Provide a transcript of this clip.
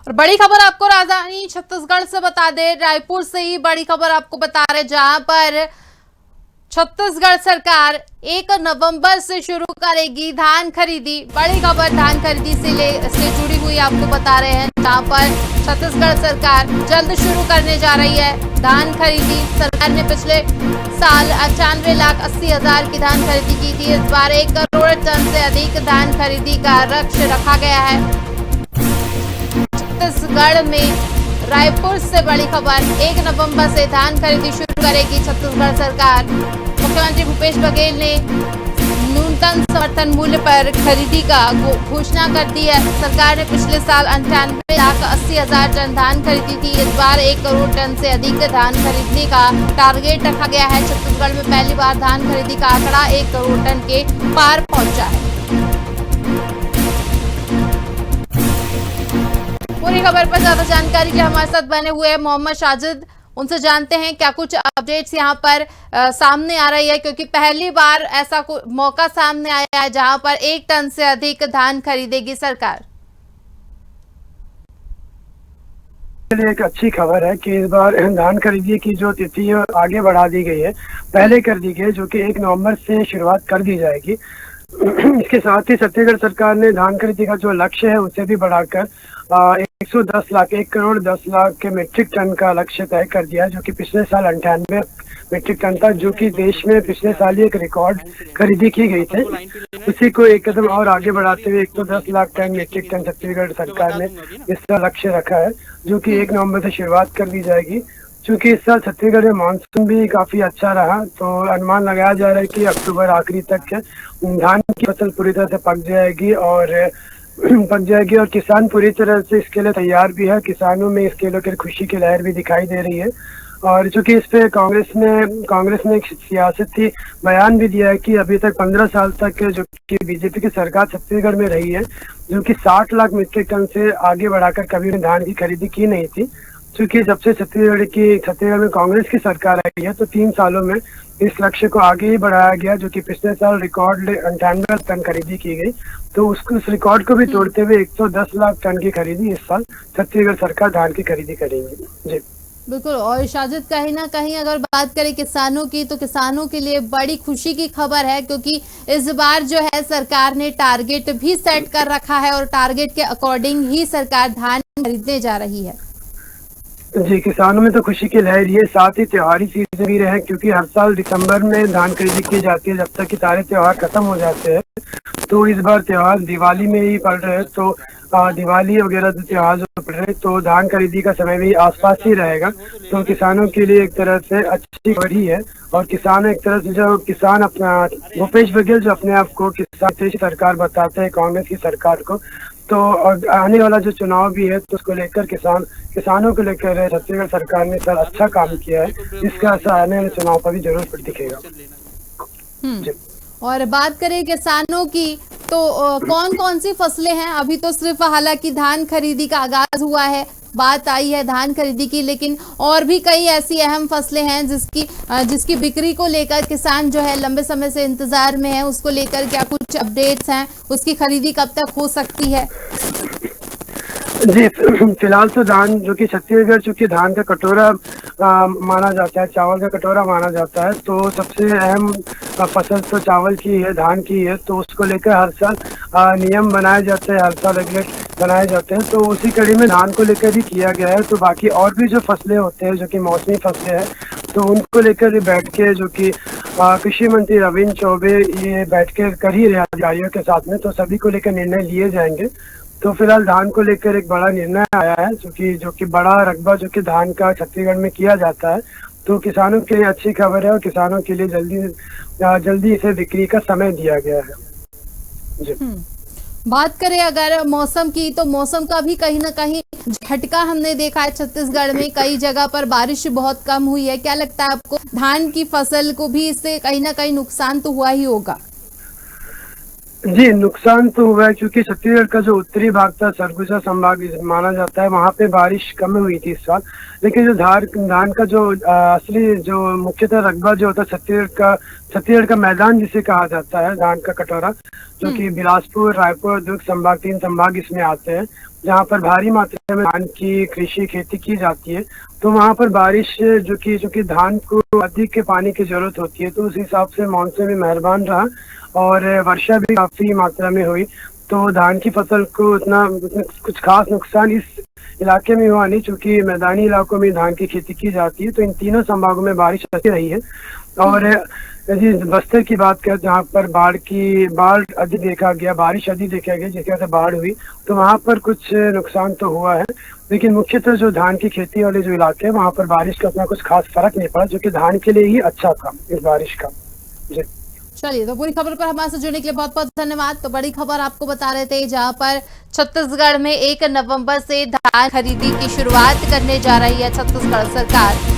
और बड़ी खबर आपको राजधानी छत्तीसगढ़ से बता दें, रायपुर से ही बड़ी खबर आपको बता रहे, जहां पर छत्तीसगढ़ सरकार 1 नवंबर से शुरू करेगी धान खरीदी। बड़ी खबर धान खरीदी से जुड़ी हुई आपको बता रहे हैं, जहां पर छत्तीसगढ़ सरकार जल्द शुरू करने जा रही है धान खरीदी। सरकार ने पिछले साल 95,80,000 की धान खरीदी की थी। इस बार 1 करोड़ टन से अधिक धान खरीदी का लक्ष्य रखा गया है। छत्तीसगढ़ में रायपुर से बड़ी खबर, 1 नवंबर से धान खरीदी शुरू करेगी छत्तीसगढ़ सरकार। मुख्यमंत्री भूपेश बघेल ने न्यूनतम समर्थन मूल्य पर खरीदी का घोषणा कर दी है। सरकार ने पिछले साल 98,80,000 टन धान खरीदी थी। इस बार 1 करोड़ टन से अधिक धान खरीदने का टारगेट रखा गया है। छत्तीसगढ़ में पहली बार धान खरीदी का आंकड़ा 1 करोड़ टन के पार पहुंचा है। पूरी खबर पर ज्यादा जानकारी के हमारे साथ बने हुए हैं मोहम्मद साजिद, उनसे जानते हैं क्या कुछ अपडेट्स यहाँ पर सामने आ रही है, क्योंकि पहली बार ऐसा मौका सामने आया है जहां पर 1 टन से अधिक धान खरीदेगी सरकार। एक अच्छी खबर है कि इस बार धान खरीदी की जो तिथि है आगे बढ़ा दी गई है, पहले कर दी गई है, जो कि 1 नवंबर से शुरुआत कर दी जाएगी। इसके साथ ही छत्तीसगढ़ सरकार ने धान खरीदी का जो लक्ष्य है उसे भी बढ़ाकर 110 लाख 1 करोड़ 10 लाख के मीट्रिक टन का लक्ष्य तय कर दिया है, जो कि पिछले साल 98 मीट्रिक टन था, जो कि देश में पिछले साल ही एक रिकॉर्ड खरीदी की गई थी। उसी को एक कदम और आगे बढ़ाते हुए 110 lakh ton metric ton Chhattisgarh सरकार ने इसका लक्ष्य रखा है, जो कि 1 नवंबर से शुरुआत कर दी जाएगी। क्योंकि इस साल छत्तीसगढ़ में मानसून भी काफी अच्छा रहा, तो अनुमान लगाया जा रहा है कि अक्टूबर आखिरी तक धान की फसल पूरी तरह से पक जाएगी और किसान पूरी तरह से इसके लिए तैयार भी है। किसानों में इसके लेकर खुशी की लहर भी दिखाई दे रही है। और चूंकि इस पे कांग्रेस ने एक सियासती बयान भी दिया है कि अभी तक 15 साल तक जो कि बीजेपी की सरकार छत्तीसगढ़ में रही है, जो कि 60 लाख मीट्रिक टन से आगे बढ़ाकर कभी धान की खरीदी की नहीं थी। चूंकि जब से छत्तीसगढ़ में कांग्रेस की सरकार आई है, तो 3 सालों में इस लक्ष्य को आगे ही बढ़ाया गया, जो कि पिछले साल रिकॉर्ड 98 टन खरीदी की गई। तो उस रिकॉर्ड को भी तोड़ते हुए 110 लाख टन की खरीदी इस साल छत्तीसगढ़ सरकार धान की खरीदी करेगी। जी बिल्कुल। और साजिद, कहीं ना कहीं अगर बात करें किसानों की, तो किसानों के लिए बड़ी खुशी की खबर है, क्योंकि इस बार जो है सरकार ने टारगेट भी सेट कर रखा है और टारगेट के अकॉर्डिंग ही सरकार धान खरीदने जा रही है। जी, किसानों में तो खुशी की लहर है, साथ ही त्योहारी सीजन भी रहे, क्योंकि हर साल दिसंबर में धान खरीदी की जाती है, जब तक कि सारे त्योहार खत्म हो जाते हैं। तो इस बार त्योहार दिवाली में ही पड़ रहे हैं, तो दिवाली वगैरह जो त्योहार जो पड़ रहे हैं, तो धान खरीदी का समय भी आसपास ही रहेगा। तो किसानों के लिए एक तरह से अच्छी खबर ही है। और किसान एक तरह से जो किसान अपना भूपेश बघेल जो अपने आप को किसान सरकार बताते हैं कांग्रेस की सरकार को, तो आने वाला जो चुनाव भी है तो उसको लेकर किसानों को लेकर छत्तीसगढ़ सरकार ने सर अच्छा काम किया है। इसका असर आने वाले चुनाव पर भी जरूर दिखेगा। और बात करें किसानों की, तो कौन कौन सी फसलें हैं? अभी तो सिर्फ हालांकि धान खरीदी का आगाज हुआ है, बात आई है धान खरीदी की, लेकिन और भी कई ऐसी अहम फसलें हैं जिसकी बिक्री को लेकर किसान जो है लंबे समय से इंतजार में है। उसको लेकर क्या कुछ अपडेट्स हैं? उसकी खरीदी कब तक हो सकती है? जी, फिलहाल तो धान जो कि छत्तीसगढ़ चूंकि धान का कटोरा माना जाता है, चावल का कटोरा माना जाता है, तो सबसे अहम फसल तो चावल की है, धान की है। तो उसको लेकर हर साल नियम बनाए जाते हैं, हर साल रेगुलेट बनाए जाते हैं। तो उसी कड़ी में धान को लेकर ही किया गया है। तो बाकी और भी जो फसलें होते हैं, जो कि मौसमी फसलें हैं, तो उनको लेकर बैठ के जो कि कृषि मंत्री रविंद्र चौबे ये बैठ के कर ही रहे अधिकारियों के साथ में, तो सभी को लेकर निर्णय लिए जाएंगे। तो फिलहाल धान को लेकर एक बड़ा निर्णय आया है, जो कि बड़ा रकबा जो कि धान का छत्तीसगढ़ में किया जाता है। तो किसानों के लिए अच्छी खबर है और किसानों के लिए जल्दी इसे बिक्री का समय दिया गया है। जी। बात करें अगर मौसम की, तो मौसम का भी कहीं ना कहीं झटका हमने देखा है। छत्तीसगढ़ में कई जगह पर बारिश बहुत कम हुई है। क्या लगता है आपको, धान की फसल को भी इससे कहीं ना कहीं नुकसान तो हुआ ही होगा? जी, नुकसान तो हुआ है, क्योंकि छत्तीसगढ़ का जो उत्तरी भाग था, सरगुजा संभाग माना जाता है, वहाँ पे बारिश कम हुई थी इस साल। लेकिन जो धान का जो असली जो मुख्यतः रकबा जो होता है छत्तीसगढ़ का मैदान जिसे कहा जाता है, धान का कटोरा, जो कि बिलासपुर, रायपुर, दुर्ग संभाग 3 संभाग इसमें आते हैं। जहाँ पर भारी मात्रा में धान की कृषि खेती की जाती है, तो वहाँ पर बारिश जो कि धान को अधिक पानी की जरूरत होती है, तो उस हिसाब से मानसून भी मेहरबान रहा और वर्षा भी काफी मात्रा में हुई। तो धान की फसल को उतना कुछ खास नुकसान इस इलाके में हुआ नहीं, चूंकि मैदानी इलाकों में धान की खेती की जाती है। तो इन तीनों संभागों में बारिश अच्छी रही है। और यदि बस्तर की बात करें, जहाँ पर बाढ़ अधिक देखा गया, बारिश अधिक देखा गया, जिसकी वजह से बाढ़ हुई, तो वहाँ पर कुछ नुकसान तो हुआ है। लेकिन मुख्यतः जो धान की खेती वाले जो इलाके हैं, वहाँ पर बारिश का उतना कुछ खास फर्क नहीं पड़ा, जो कि धान के लिए ही अच्छा था इस बारिश का। जी चलिए, तो पूरी खबर पर हमारे साथ जुड़ने के लिए बहुत बहुत धन्यवाद। तो बड़ी खबर आपको बता रहे थे, जहां पर छत्तीसगढ़ में 1 नवंबर से धान खरीदी की शुरुआत करने जा रही है छत्तीसगढ़ सरकार।